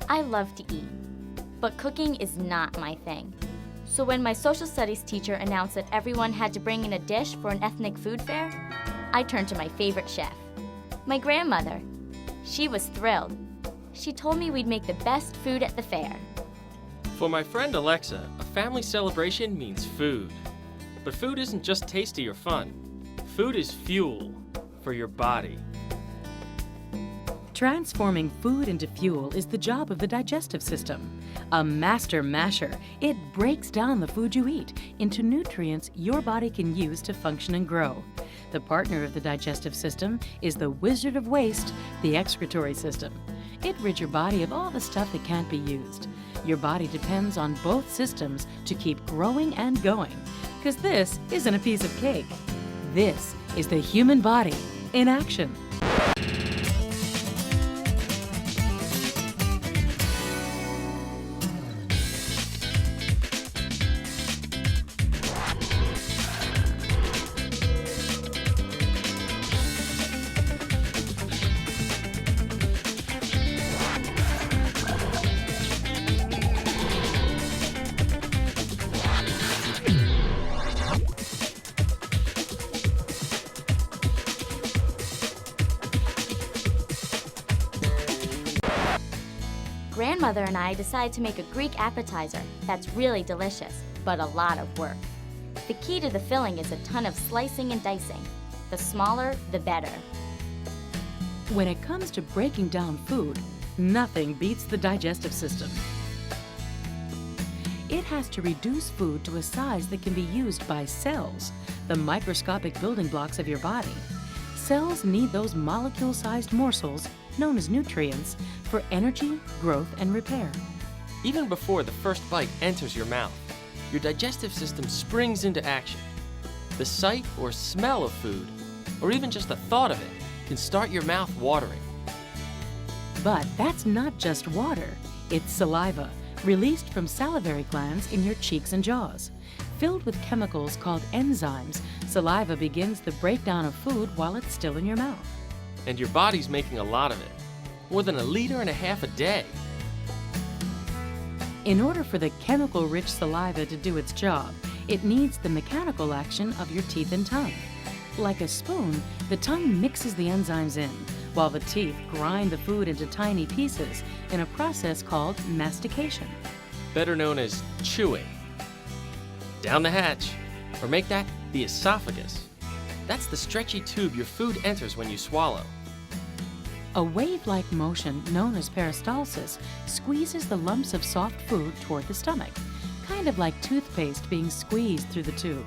I love to eat, but cooking is not my thing. So when my social studies teacher announced that everyone had to bring in a dish for an ethnic food fair, I turned to my favorite chef, my grandmother. She was thrilled. She told me we'd make the best food at the fair. For my friend Alexa, a family celebration means food. But food isn't just tasty or fun. Food is fuel for your body. Transforming food into fuel is the job of the digestive system. A master masher, it breaks down the food you eat into nutrients your body can use to function and grow. The partner of the digestive system is the wizard of waste, the excretory system. It rids your body of all the stuff that can't be used. Your body depends on both systems to keep growing and going, because this isn't a piece of cake. This is the human body in action. Grandmother and I decided to make a Greek appetizer that's really delicious, but a lot of work. The key to the filling is a ton of slicing and dicing. The smaller, the better. When it comes to breaking down food, nothing beats the digestive system. It has to reduce food to a size that can be used by cells, the microscopic building blocks of your body. Cells need those molecule-sized morsels, known as nutrients, for energy, growth, and repair. Even before the first bite enters your mouth, your digestive system springs into action. The sight or smell of food, or even just the thought of it, can start your mouth watering. But that's not just water, it's saliva, released from salivary glands in your cheeks and jaws. Filled with chemicals called enzymes, saliva begins the breakdown of food while it's still in your mouth. And your body's making a lot of it, more than 1.5 liters a day. In order for the chemical-rich saliva to do its job, it needs the mechanical action of your teeth and tongue. Like a spoon, the tongue mixes the enzymes in, while the teeth grind the food into tiny pieces in a process called mastication. Better known as chewing. Down the hatch, or make that the esophagus. That's the stretchy tube your food enters when you swallow. A wave-like motion known as peristalsis squeezes the lumps of soft food toward the stomach, kind of like toothpaste being squeezed through the tube.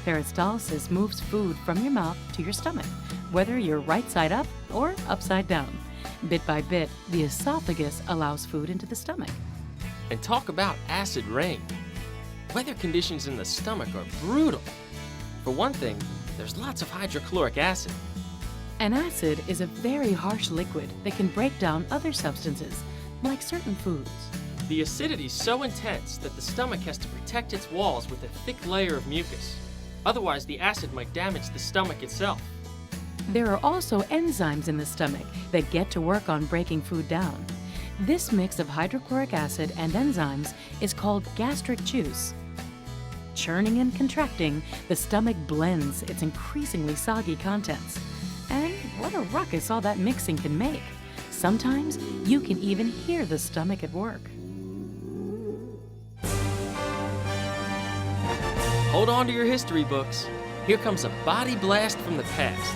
Peristalsis moves food from your mouth to your stomach, whether you're right side up or upside down. Bit by bit, the esophagus allows food into the stomach. And talk about acid rain. Weather conditions in the stomach are brutal. For one thing, there's lots of hydrochloric acid. An acid is a very harsh liquid that can break down other substances, like certain foods. The acidity is so intense that the stomach has to protect its walls with a thick layer of mucus. Otherwise, the acid might damage the stomach itself. There are also enzymes in the stomach that get to work on breaking food down. This mix of hydrochloric acid and enzymes is called gastric juice. Churning and contracting, the stomach blends its increasingly soggy contents. And what a ruckus all that mixing can make. Sometimes you can even hear the stomach at work. Hold on to your history books. Here comes a body blast from the past.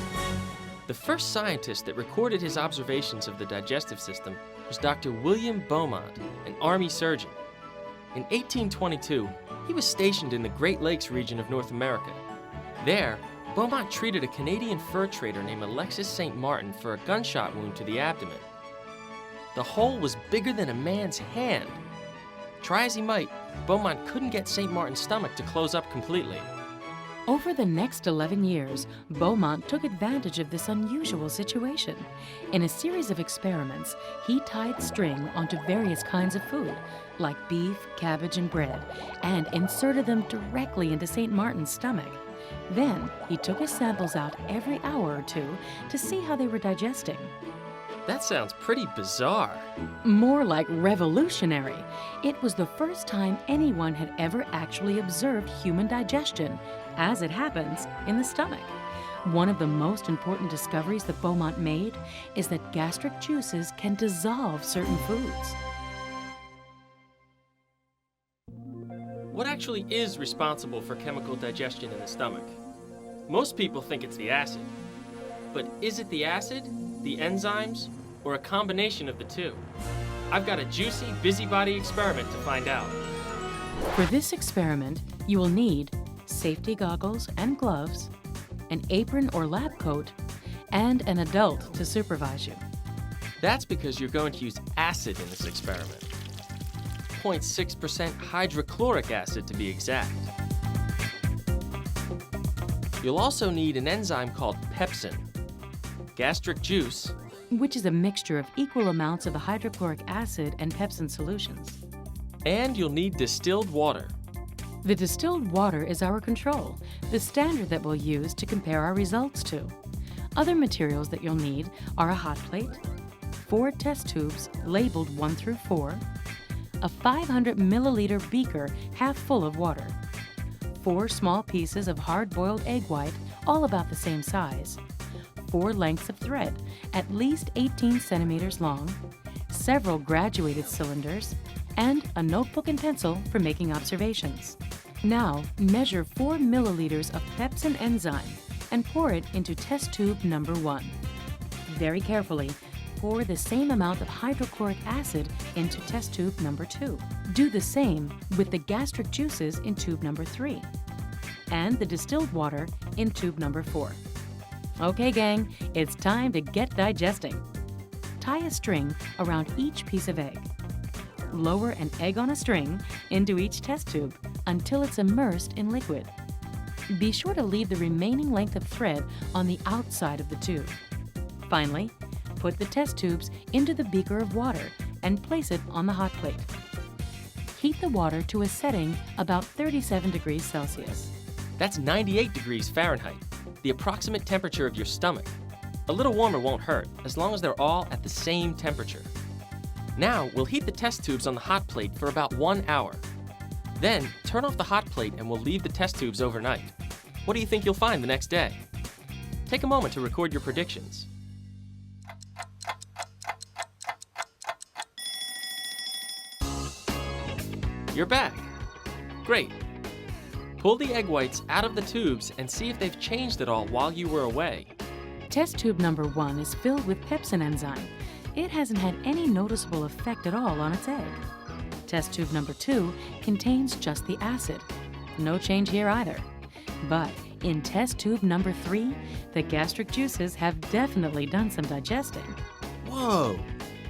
The first scientist that recorded his observations of the digestive system was Dr. William Beaumont, an Army surgeon. In 1822, he was stationed in the Great Lakes region of North America. There, Beaumont treated a Canadian fur trader named Alexis St. Martin for a gunshot wound to the abdomen. The hole was bigger than a man's hand. Try as he might, Beaumont couldn't get St. Martin's stomach to close up completely. Over the next 11 years, Beaumont took advantage of this unusual situation. In a series of experiments, he tied string onto various kinds of food, like beef, cabbage, and bread, and inserted them directly into St. Martin's stomach. Then, he took his samples out every hour or two to see how they were digesting. That sounds pretty bizarre. More like revolutionary. It was the first time anyone had ever actually observed human digestion, as it happens, in the stomach. One of the most important discoveries that Beaumont made is that gastric juices can dissolve certain foods. What actually is responsible for chemical digestion in the stomach? Most people think it's the acid. But is it the acid, the enzymes, or a combination of the two? I've got a juicy, busybody experiment to find out. For this experiment, you will need safety goggles and gloves, an apron or lab coat, and an adult to supervise you. That's because you're going to use acid in this experiment. 0.6% hydrochloric acid to be exact. You'll also need an enzyme called pepsin, gastric juice, which is a mixture of equal amounts of the hydrochloric acid and pepsin solutions. and you'll need distilled water. The distilled water is our control, the standard that we'll use to compare our results to. Other materials that you'll need are a hot plate, 4 test tubes labeled 1 through 4, a 500 milliliter beaker half full of water, 4 small pieces of hard-boiled egg white, all about the same size, 4 lengths of thread, at least 18 centimeters long, several graduated cylinders, and a notebook and pencil for making observations. Now, measure 4 milliliters of pepsin enzyme and pour it into test tube number 1. Very carefully, pour the same amount of hydrochloric acid into test tube number 2. Do the same with the gastric juices in tube number 3 and the distilled water in tube number 4. Okay, gang, it's time to get digesting. Tie a string around each piece of egg. Lower an egg on a string into each test tube until it's immersed in liquid. Be sure to leave the remaining length of thread on the outside of the tube. Finally, put the test tubes into the beaker of water and place it on the hot plate. Heat the water to a setting about 37 degrees Celsius. That's 98 degrees Fahrenheit, the approximate temperature of your stomach. A little warmer won't hurt, as long as they're all at the same temperature. Now, we'll heat the test tubes on the hot plate for about 1 hour. Then, turn off the hot plate and we'll leave the test tubes overnight. What do you think you'll find the next day? Take a moment to record your predictions. You're back. Great. Pull the egg whites out of the tubes and see if they've changed at all while you were away. Test tube number 1 is filled with pepsin enzyme. It hasn't had any noticeable effect at all on its egg. Test tube number 2 contains just the acid. No change here either. But in test tube number 3, the gastric juices have definitely done some digesting. Whoa!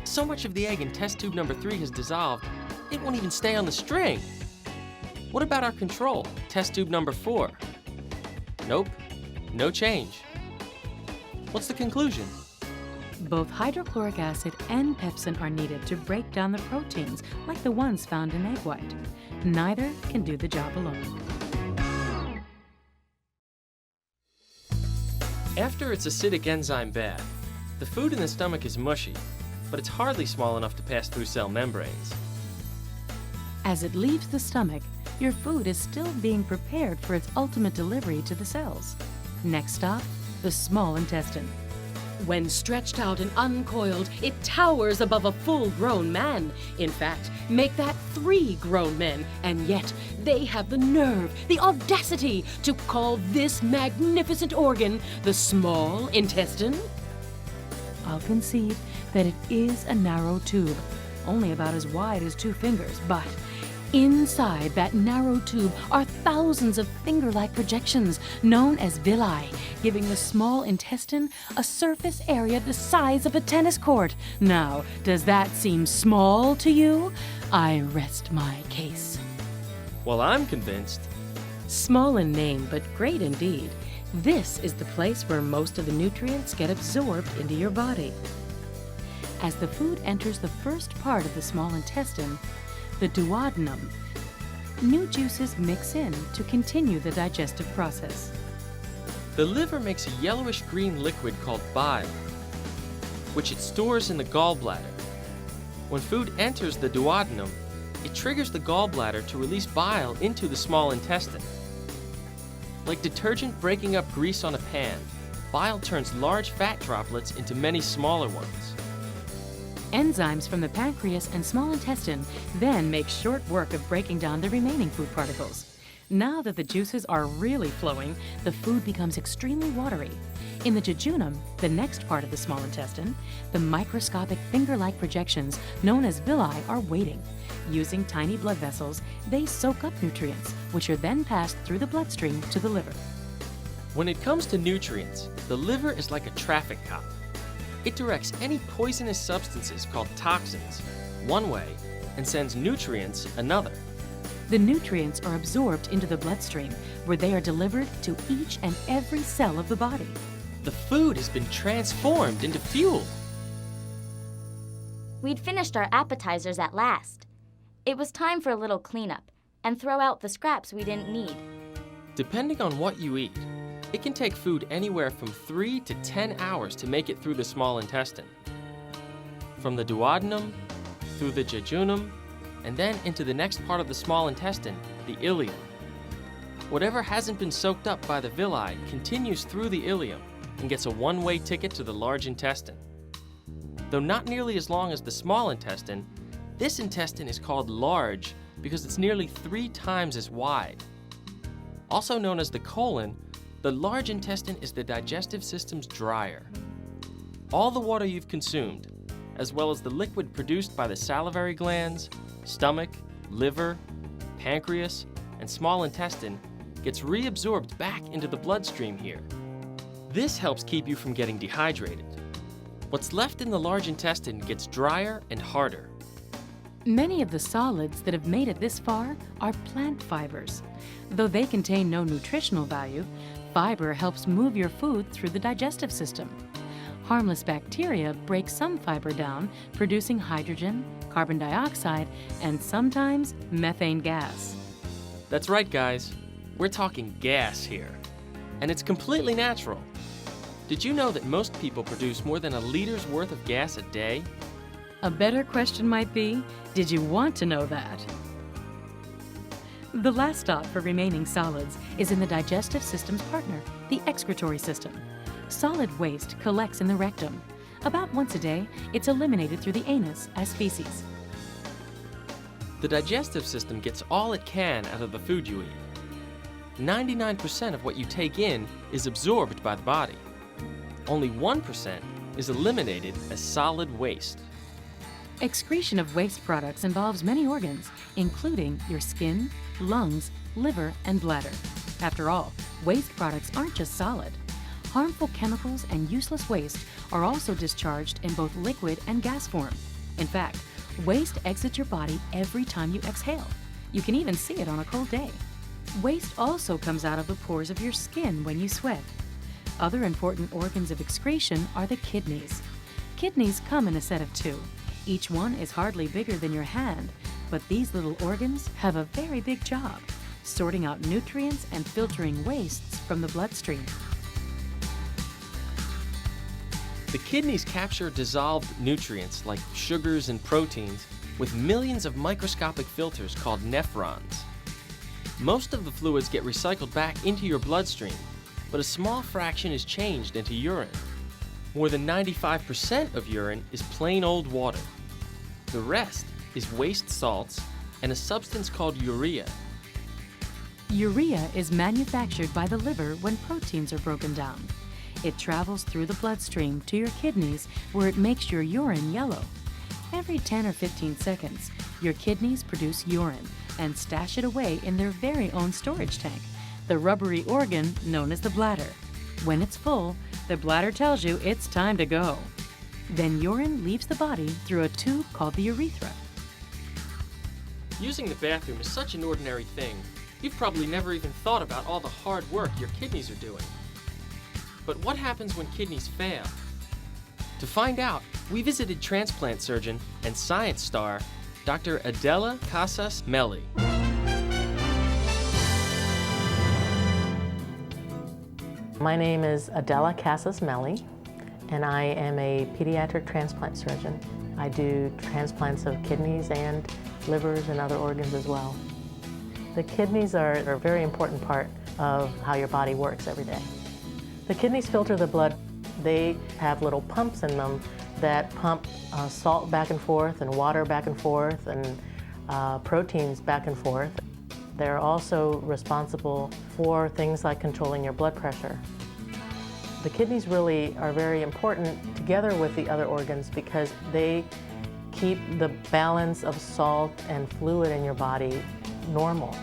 So much of the egg in test tube number 3 has dissolved, it won't even stay on the string. What about our control, test tube number 4? Nope, no change. What's the conclusion? Both hydrochloric acid and pepsin are needed to break down the proteins like the ones found in egg white. Neither can do the job alone. After its acidic enzyme bath, the food in the stomach is mushy, but it's hardly small enough to pass through cell membranes. As it leaves the stomach, your food is still being prepared for its ultimate delivery to the cells. Next stop, the small intestine. When stretched out and uncoiled, it towers above a full-grown man. In fact, make that 3 grown men, and yet they have the nerve, the audacity to call this magnificent organ the small intestine? I'll concede that it is a narrow tube, only about as wide as 2 fingers, but inside that narrow tube are thousands of finger-like projections known as villi, giving the small intestine a surface area the size of a tennis court. Now, does that seem small to you? I rest my case. Well, I'm convinced. Small in name, but great indeed. This is the place where most of the nutrients get absorbed into your body. As the food enters the first part of the small intestine, the duodenum, new juices mix in to continue the digestive process. The liver makes a yellowish-green liquid called bile. which it stores in the gallbladder. When food enters the duodenum, it triggers the gallbladder to release bile into the small intestine. Like detergent breaking up grease on a pan, bile turns large fat droplets into many smaller ones. Enzymes from the pancreas and small intestine then make short work of breaking down the remaining food particles. Now that the juices are really flowing, the food becomes extremely watery. In the jejunum, the next part of the small intestine, the microscopic finger-like projections known as villi are waiting. Using tiny blood vessels, they soak up nutrients, which are then passed through the bloodstream to the liver. When it comes to nutrients, the liver is like a traffic cop. It directs any poisonous substances called toxins one way and sends nutrients another. The nutrients are absorbed into the bloodstream, where they are delivered to each and every cell of the body. The food has been transformed into fuel. We'd finished our appetizers at last. It was time for a little cleanup and throw out the scraps we didn't need. Depending on what you eat, it can take food anywhere from 3 to 10 hours to make it through the small intestine. From the duodenum, through the jejunum, and then into the next part of the small intestine, the ileum. Whatever hasn't been soaked up by the villi continues through the ileum and gets a one-way ticket to the large intestine. Though not nearly as long as the small intestine, this intestine is called large because it's nearly 3 times as wide. Also known as the colon, the large intestine is the digestive system's dryer. All the water you've consumed, as well as the liquid produced by the salivary glands, stomach, liver, pancreas, and small intestine, gets reabsorbed back into the bloodstream here. This helps keep you from getting dehydrated. What's left in the large intestine gets drier and harder. Many of the solids that have made it this far are plant fibers. Though they contain no nutritional value, fiber helps move your food through the digestive system. Harmless bacteria break some fiber down, producing hydrogen, carbon dioxide, and sometimes methane gas. That's right, guys. We're talking gas here. And it's completely natural. Did you know that most people produce more than a liter's worth of gas a day? A better question might be, did you want to know that? The last stop for remaining solids is in the digestive system's partner, the excretory system. Solid waste collects in the rectum. About once a day, it's eliminated through the anus as feces. The digestive system gets all it can out of the food you eat. 99% of what you take in is absorbed by the body. Only 1% is eliminated as solid waste. Excretion of waste products involves many organs, including your skin, lungs, liver, and bladder. After all, waste products aren't just solid. Harmful chemicals and useless waste are also discharged in both liquid and gas form. In fact, waste exits your body every time you exhale. You can even see it on a cold day. Waste also comes out of the pores of your skin when you sweat. Other important organs of excretion are the kidneys. Kidneys come in a set of 2. Each one is hardly bigger than your hand, but these little organs have a very big job, sorting out nutrients and filtering wastes from the bloodstream. The kidneys capture dissolved nutrients like sugars and proteins with millions of microscopic filters called nephrons. Most of the fluids get recycled back into your bloodstream, but a small fraction is changed into urine. More than 95% of urine is plain old water. The rest is waste salts and a substance called urea. Urea is manufactured by the liver when proteins are broken down. It travels through the bloodstream to your kidneys where it makes your urine yellow. Every 10 or 15 seconds, your kidneys produce urine and stash it away in their very own storage tank, the rubbery organ known as the bladder. When it's full, the bladder tells you it's time to go. Then urine leaves the body through a tube called the urethra. Using the bathroom is such an ordinary thing, you've probably never even thought about all the hard work your kidneys are doing. But what happens when kidneys fail? To find out, we visited transplant surgeon and science star, Dr. Adela Casas-Melli. My name is Adela Casas-Melli, and I am a pediatric transplant surgeon. I do transplants of kidneys and livers and other organs as well. The kidneys are a very important part of how your body works every day. The kidneys filter the blood. They have little pumps in them that pump salt back and forth and water back and forth and proteins back and forth. They're also responsible for things like controlling your blood pressure. The kidneys really are very important together with the other organs because they keep the balance of salt and fluid in your body normal.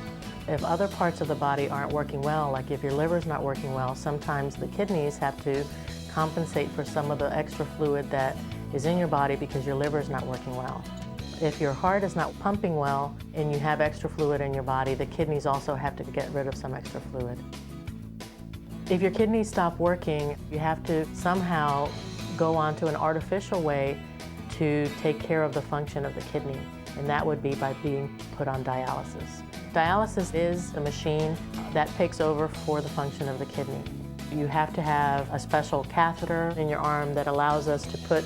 If other parts of the body aren't working well, like if your liver's not working well, sometimes the kidneys have to compensate for some of the extra fluid that is in your body because your liver's not working well. If your heart is not pumping well and you have extra fluid in your body, the kidneys also have to get rid of some extra fluid. If your kidneys stop working, you have to somehow go on to an artificial way to take care of the function of the kidney, and that would be by being put on dialysis. Dialysis is a machine that takes over for the function of the kidney. You have to have a special catheter in your arm that allows us to put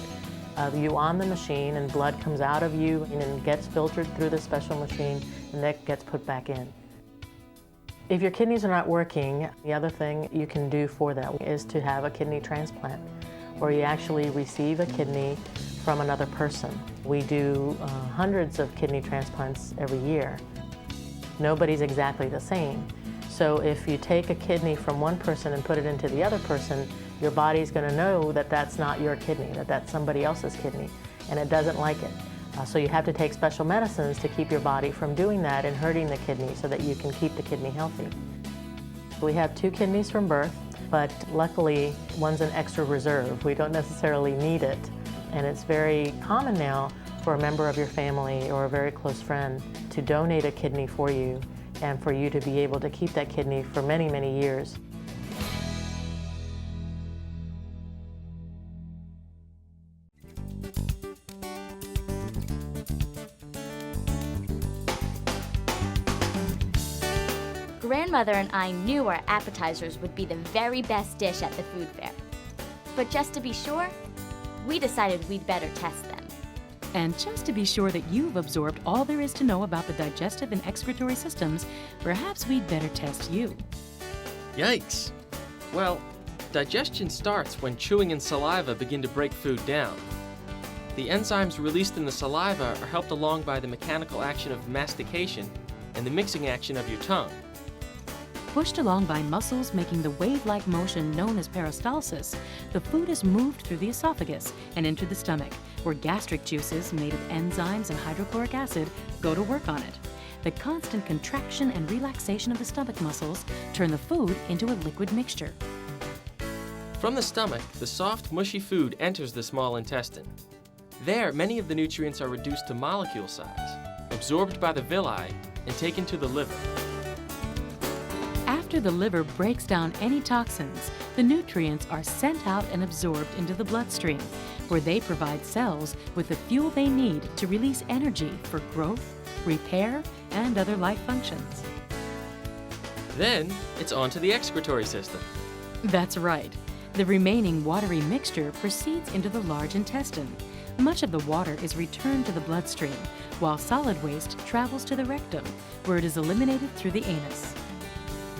you on the machine, and blood comes out of you and gets filtered through the special machine, and that gets put back in. If your kidneys are not working, the other thing you can do for that is to have a kidney transplant, where you actually receive a kidney from another person. We do hundreds of kidney transplants every year. Nobody's exactly the same. So if you take a kidney from one person and put it into the other person, your body's going to know that that's not your kidney, that that's somebody else's kidney, and it doesn't like it. So you have to take special medicines to keep your body from doing that and hurting the kidney so that you can keep the kidney healthy. We have 2 kidneys from birth, but luckily one's an extra reserve. We don't necessarily need it. And it's very common now for a member of your family or a very close friend to donate a kidney for you and for you to be able to keep that kidney for many, many years. Grandmother and I knew our appetizers would be the very best dish at the food fair. But just to be sure, we decided we'd better test them. And just to be sure that you've absorbed all there is to know about the digestive and excretory systems, perhaps we'd better test you. Yikes! Well, digestion starts when chewing and saliva begin to break food down. The enzymes released in the saliva are helped along by the mechanical action of mastication and the mixing action of your tongue. Pushed along by muscles making the wave-like motion known as peristalsis, the food is moved through the esophagus and into the stomach, where gastric juices made of enzymes and hydrochloric acid go to work on it. The constant contraction and relaxation of the stomach muscles turn the food into a liquid mixture. From the stomach, the soft, mushy food enters the small intestine. There, many of the nutrients are reduced to molecule size, absorbed by the villi, and taken to the liver. After the liver breaks down any toxins, the nutrients are sent out and absorbed into the bloodstream, where they provide cells with the fuel they need to release energy for growth, repair, and other life functions. Then, it's on to the excretory system. That's right. The remaining watery mixture proceeds into the large intestine. Much of the water is returned to the bloodstream, while solid waste travels to the rectum, where it is eliminated through the anus.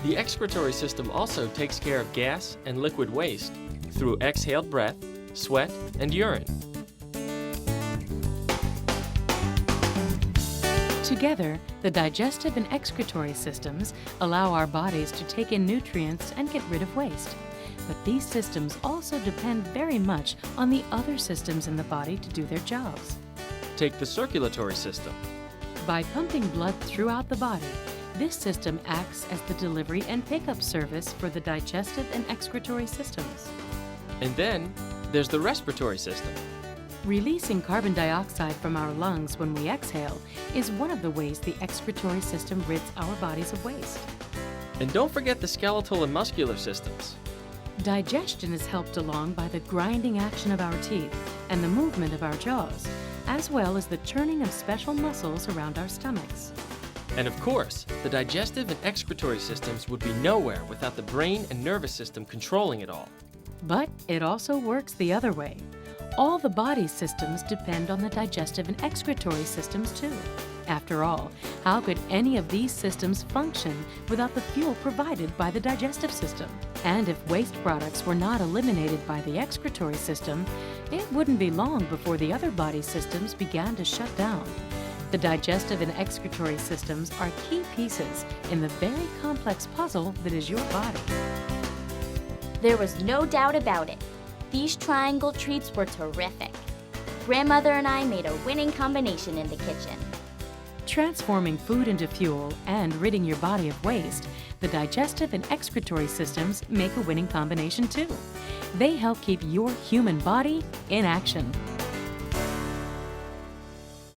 The excretory system also takes care of gas and liquid waste through exhaled breath, sweat, and urine. Together, the digestive and excretory systems allow our bodies to take in nutrients and get rid of waste. But these systems also depend very much on the other systems in the body to do their jobs. Take the circulatory system. By pumping blood throughout the body, this system acts as the delivery and pickup service for the digestive and excretory systems. And then, there's the respiratory system. Releasing carbon dioxide from our lungs when we exhale is one of the ways the excretory system rids our bodies of waste. And don't forget the skeletal and muscular systems. Digestion is helped along by the grinding action of our teeth and the movement of our jaws, as well as the turning of special muscles around our stomachs. And of course, the digestive and excretory systems would be nowhere without the brain and nervous system controlling it all. But it also works the other way. All the body's systems depend on the digestive and excretory systems too. After all, how could any of these systems function without the fuel provided by the digestive system? And if waste products were not eliminated by the excretory system, it wouldn't be long before the other body systems began to shut down. The digestive and excretory systems are key pieces in the very complex puzzle that is your body. There was no doubt about it. These triangle treats were terrific. Grandmother and I made a winning combination in the kitchen. Transforming food into fuel and ridding your body of waste, the digestive and excretory systems make a winning combination too. They help keep your human body in action.